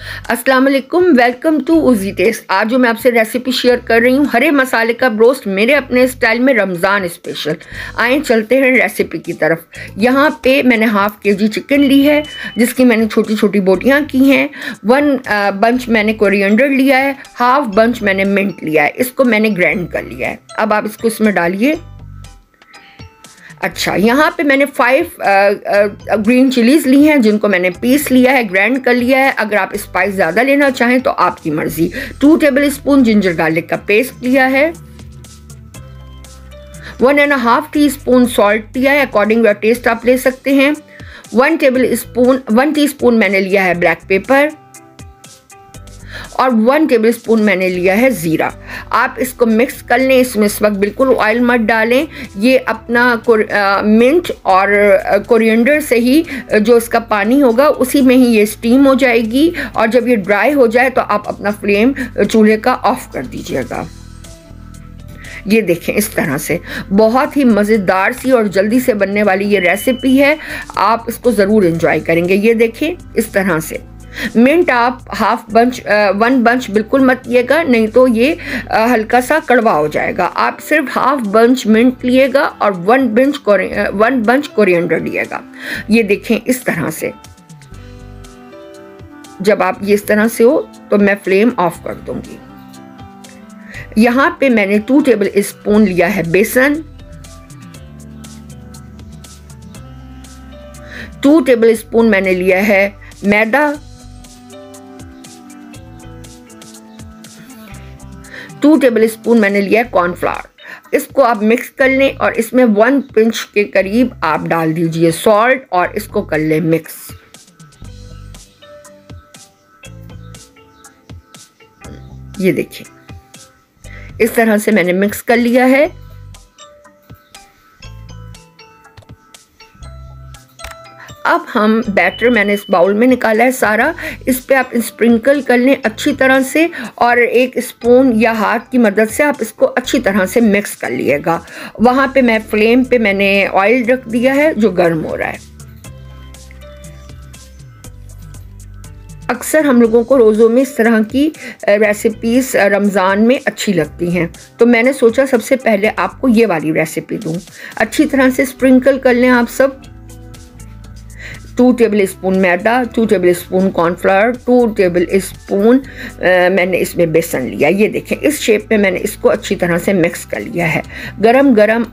अस्सलाम वालेकुम, welcome to Uzi test. आज जो मैं आपसे रेसिपी शेयर कर रही हूँ हरे मसाले का ब्रोस्ट मेरे अपने स्टाइल में रमज़ान स्पेशल। आए चलते हैं रेसिपी की तरफ। यहाँ पे मैंने हाफ़ केजी चिकन ली है जिसकी मैंने छोटी छोटी बोटियाँ की हैं। 1 बंच मैंने कोरिएंडर लिया है, हाफ बंच मैंने मिंट लिया है, इसको मैंने ग्राइंड कर लिया है। अब आप इसको इसमें डालिए। अच्छा, यहाँ पे मैंने 5 ग्रीन चिलीज़ ली हैं जिनको मैंने पीस लिया है, ग्राइंड कर लिया है। अगर आप स्पाइस ज़्यादा लेना चाहें तो आपकी मर्ज़ी। 2 टेबल स्पून जिंजर गार्लिक का पेस्ट लिया है। 1.5 टीस्पून सॉल्ट लिया है, अकॉर्डिंग योर टेस्ट आप ले सकते हैं। 1 टीस्पून मैंने लिया है ब्लैक पेपर और 1 टेबल स्पून मैंने लिया है ज़ीरा। आप इसको मिक्स कर लें। इसमें इस वक्त बिल्कुल ऑयल मत डालें। ये अपना मिंट और कोरिएंडर से ही जो इसका पानी होगा उसी में ही ये स्टीम हो जाएगी, और जब ये ड्राई हो जाए तो आप अपना फ्लेम चूल्हे का ऑफ कर दीजिएगा। ये देखें, इस तरह से बहुत ही मज़ेदार सी और जल्दी से बनने वाली ये रेसिपी है। आप इसको ज़रूर एंजॉय करेंगे। ये देखें, इस तरह से मिंट आप 1 बंच बिल्कुल मत लिएगा, नहीं तो ये हल्का सा कड़वा हो जाएगा। आप सिर्फ हाफ बंच मिंट लिएगा और 1 बंच कोरिएंडर लिएगा। ये देखें, इस तरह से जब आप ये इस तरह से हो तो मैं फ्लेम ऑफ कर दूंगी। यहाँ पे मैंने 2 टेबल स्पून लिया है बेसन, 2 टेबल स्पून मैंने लिया है मैदा, 2 टेबल स्पून मैंने लिया है कॉर्नफ्लावर। इसको आप मिक्स कर लें और इसमें 1 पिंच के करीब आप डाल दीजिए सॉल्ट और इसको कर लें मिक्स। ये देखिए, इस तरह से मैंने मिक्स कर लिया है। अब हम बैटर मैंने इस बाउल में निकाला है सारा। इस पे आप स्प्रिंकल कर लें अच्छी तरह से, और 1 स्पून या हाथ की मदद से आप इसको अच्छी तरह से मिक्स कर लिएगा। वहाँ पे मैं फ्लेम पे मैंने ऑयल रख दिया है जो गर्म हो रहा है। अक्सर हम लोगों को रोज़ों में इस तरह की रेसिपीज़ रमज़ान में अच्छी लगती हैं, तो मैंने सोचा सबसे पहले आपको ये वाली रेसिपी दूँ। अच्छी तरह से स्प्रिंकल कर लें आप सब। 2 टेबल स्पून मैदा, 2 table spoon cornflour, 2 table spoon मैंने इसमें बेसन लिया। ये देखें, इस शेप में मैंने इसको अच्छी तरह से मिक्स कर लिया है। गरम गरम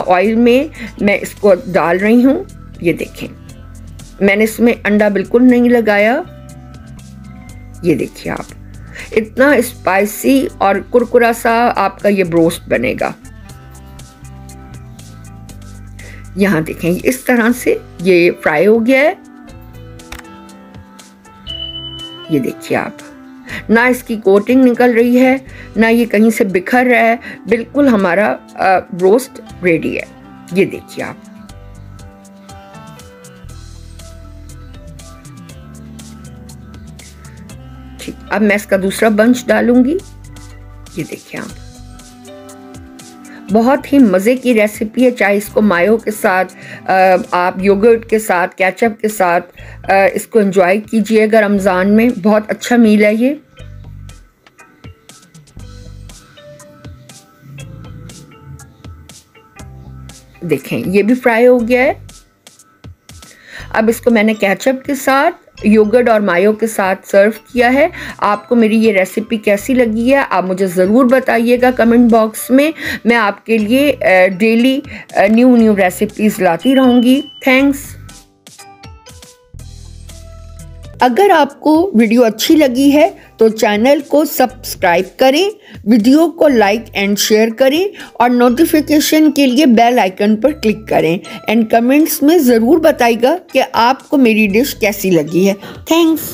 ऑयल में मैं इसको डाल रही हूँ। ये देखें, मैंने इसमें अंडा बिल्कुल नहीं लगाया। ये देखिए, आप इतना स्पाइसी और कुरकुरा सा आपका ये ब्रोस्ट बनेगा। यहाँ देखें, इस तरह से ये फ्राई हो गया है। ये देखिए, आप ना इसकी कोटिंग निकल रही है ना ये कहीं से बिखर रहा है। बिल्कुल हमारा ब्रोस्ट रेडी है। ये देखिए आप। ठीक, अब मैं इसका दूसरा बंच डालूंगी। ये देखिए आप, बहुत ही मज़े की रेसिपी है। चाहे इसको मायो के साथ, आप योगर्ट के साथ, केचप के साथ इसको एंजॉय कीजिएगा रमज़ान में। बहुत अच्छा मील है ये। देखें, ये भी फ्राई हो गया है। अब इसको मैंने केचप के साथ, योगर्ट और मायो के साथ सर्व किया है। आपको मेरी ये रेसिपी कैसी लगी है आप मुझे ज़रूर बताइएगा कमेंट बॉक्स में। मैं आपके लिए डेली न्यू रेसिपीज़ लाती रहूँगी। थैंक्स। अगर आपको वीडियो अच्छी लगी है तो चैनल को सब्सक्राइब करें, वीडियो को लाइक एंड शेयर करें और नोटिफिकेशन के लिए बेल आइकन पर क्लिक करें। एंड कमेंट्स में ज़रूर बताइएगा कि आपको मेरी डिश कैसी लगी है। थैंक्स।